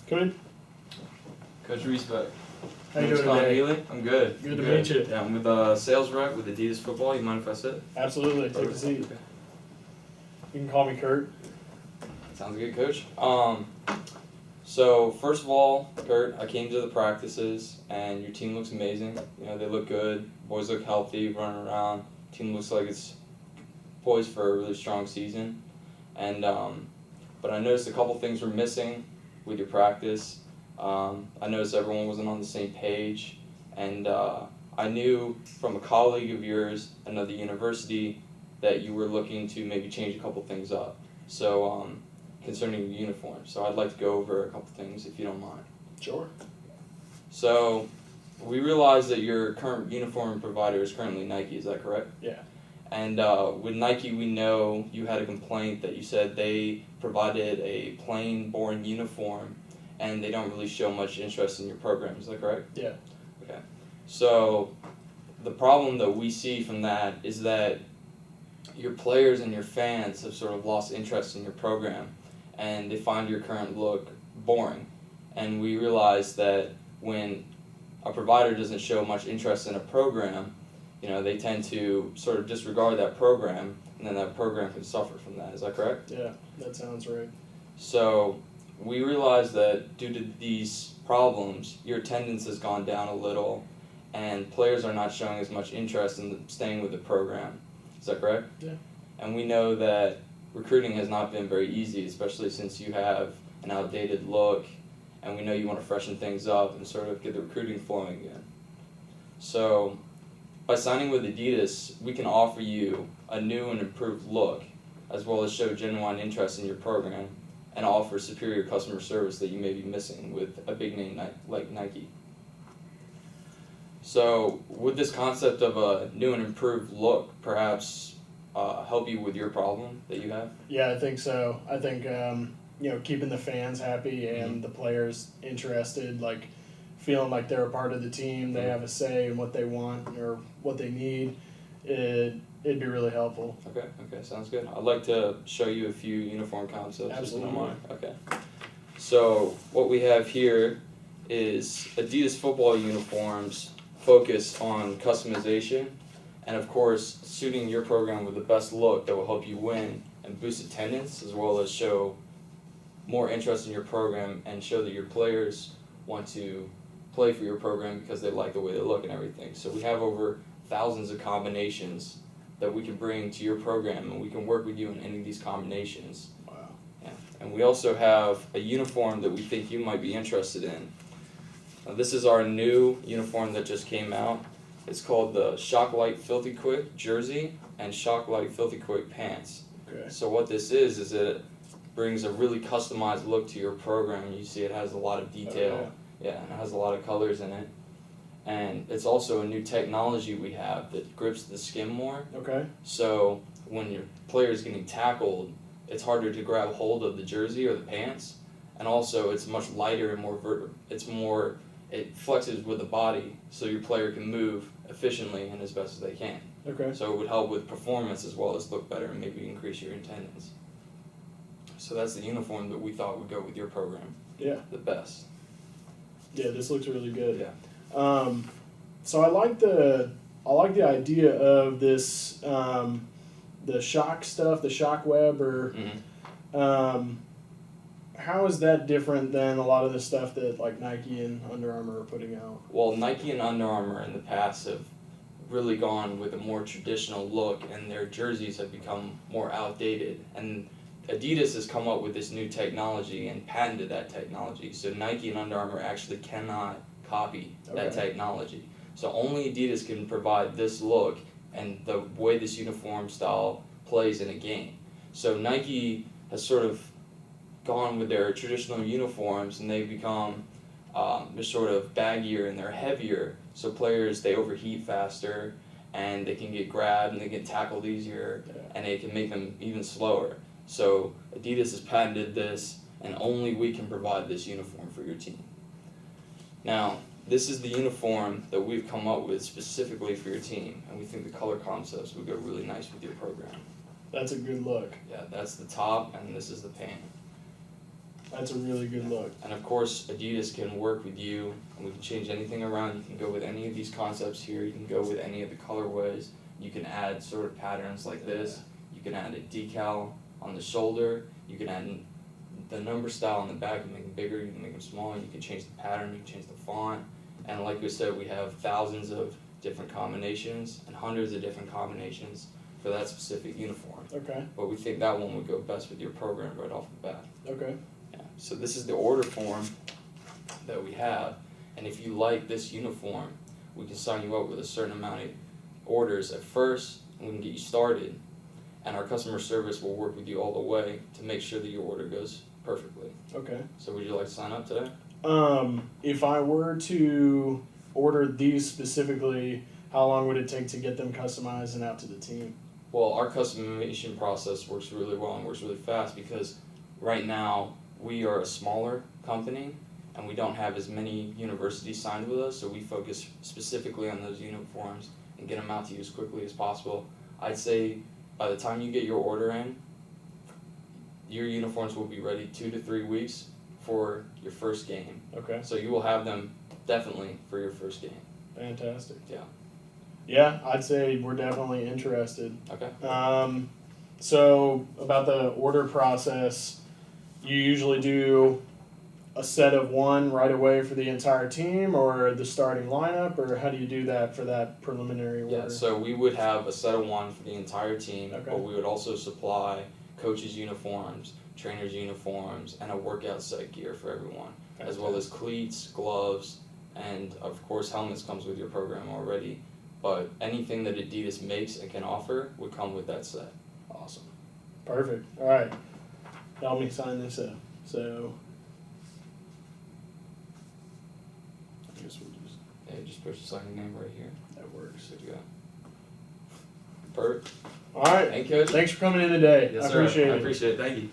Come in. Coach Reesbeck. How you Name's doing Colin today? Healy. I'm good. Good to meet you. Yeah, I'm with a sales rep with Adidas Football. You mind if I sit? Absolutely. Take a seat. You can call me Kurt. Sounds good, Coach. So first of all, Kurt, I came to the practices and your team looks amazing. You know, they look good. Boys look healthy, running around. Team looks like it's poised for a really strong season. And but I noticed a couple things were missing with your practice. I noticed everyone wasn't on the same page, and I knew from a colleague of yours, another university, that you were looking to maybe change a couple things up. So concerning your uniform, so I'd like to go over a couple things if you don't mind. Sure. So we realize that your current uniform provider is currently Nike. Is that correct? Yeah. And with Nike, we know you had a complaint that you said they provided a plain, boring uniform, and they don't really show much interest in your program. Is that correct? Yeah. Okay. So the problem that we see from that is that your players and your fans have sort of lost interest in your program, and they find your current look boring. And we realize that when a provider doesn't show much interest in a program, you know, they tend to sort of disregard that program, and then that program can suffer from that. Is that correct? Yeah, that sounds right. So we realize that due to these problems, your attendance has gone down a little, and players are not showing as much interest in staying with the program. Is that correct? Yeah. And we know that recruiting has not been very easy, especially since you have an outdated look, and we know you want to freshen things up and sort of get the recruiting flowing again. So by signing with Adidas, we can offer you a new and improved look, as well as show genuine interest in your program, and offer superior customer service that you may be missing with a big name like Nike. So would this concept of a new and improved look perhaps help you with your problem that you have? Yeah, I think so. I think keeping the fans happy and Mhm. the players interested, like feeling like they're a part of the team, they have a say in what they want or what they need, it'd be really helpful. Okay, sounds good. I'd like to show you a few uniform concepts. Absolutely. If you don't mind. Okay. So what we have here is Adidas football uniforms focus on customization and of course suiting your program with the best look that will help you win and boost attendance, as well as show more interest in your program and show that your players want to play for your program because they like the way they look and everything. So we have over thousands of combinations that we can bring to your program, and we can work with you in any of these combinations. Wow. Yeah. And we also have a uniform that we think you might be interested in. Now, this is our new uniform that just came out. It's called the Shocklight Filthy Quick jersey and Shocklight Filthy Quick pants. Okay. So what this is it brings a really customized look to your program. You see it has a lot of detail. Yeah, and it has a lot of colors in it. And it's also a new technology we have that grips the skin more. Okay. So when your player is getting tackled, it's harder to grab hold of the jersey or the pants. And also it's much lighter and more it flexes with the body so your player can move efficiently and as best as they can. Okay. So it would help with performance as well as look better and maybe increase your attendance. So that's the uniform that we thought would go with your program Yeah. the best. Yeah, this looks really good. Yeah. So I like the idea of this the shock stuff, the shock web, or Mm-hmm. how is that different than a lot of the stuff that like Nike and Under Armour are putting out? Well, Nike and Under Armour in the past have really gone with a more traditional look, and their jerseys have become more outdated. And Adidas has come up with this new technology and patented that technology. So Nike and Under Armour actually cannot copy that Okay. technology. So only Adidas can provide this look and the way this uniform style plays in a game. So Nike has sort of gone with their traditional uniforms, and they've become they're sort of baggier and they're heavier. So players, they overheat faster, and they can get grabbed and they get tackled easier, and it can make them even slower. So Adidas has patented this, and only we can provide this uniform for your team. Now, this is the uniform that we've come up with specifically for your team, and we think the color concepts would go really nice with your program. That's a good look. Yeah, that's the top, and this is the pant. That's a really good look. And of course, Adidas can work with you, and we can change anything around. You can go with any of these concepts here. You can go with any of the colorways. You can add sort of patterns like this. You can add a decal on the shoulder. You can add the number style on the back and make them bigger. You can make them smaller. You can change the pattern. You can change the font. And like we said, we have thousands of different combinations and hundreds of different combinations for that specific uniform. Okay. But we think that one would go best with your program right off the bat. Okay. Yeah. So this is the order form that we have, and if you like this uniform, we can sign you up with a certain amount of orders at first, and we can get you started, and our customer service will work with you all the way to make sure that your order goes perfectly. Okay. So would you like to sign up today? If I were to order these specifically, how long would it take to get them customized and out to the team? Well, our customization process works really well and works really fast because right now we are a smaller company and we don't have as many universities signed with us, so we focus specifically on those uniforms and get them out to you as quickly as possible. I'd say by the time you get your order in, your uniforms will be ready 2 to 3 weeks for your first game. Okay. So you will have them definitely for your first game. Fantastic. Yeah. Yeah, I'd say we're definitely interested. Okay. So about the order process, you usually do a set of one right away for the entire team or the starting lineup, or how do you do that for that preliminary order? Yeah, so we would have a set of one for the entire team, Okay. but we would also supply coaches' uniforms, trainers' uniforms, and a workout set gear for everyone, as well as cleats, gloves, and of course helmets comes with your program already. But anything that Adidas makes and can offer would come with that set. Awesome. Perfect. All right. Help me sign this up. So, I guess we'll just, Yeah, just push the signing name right here. that works. Good to go. Perfect. All right. Thank you, Coach. Thanks for coming in today. Yes, I sir. appreciate I it. appreciate it. Thank you.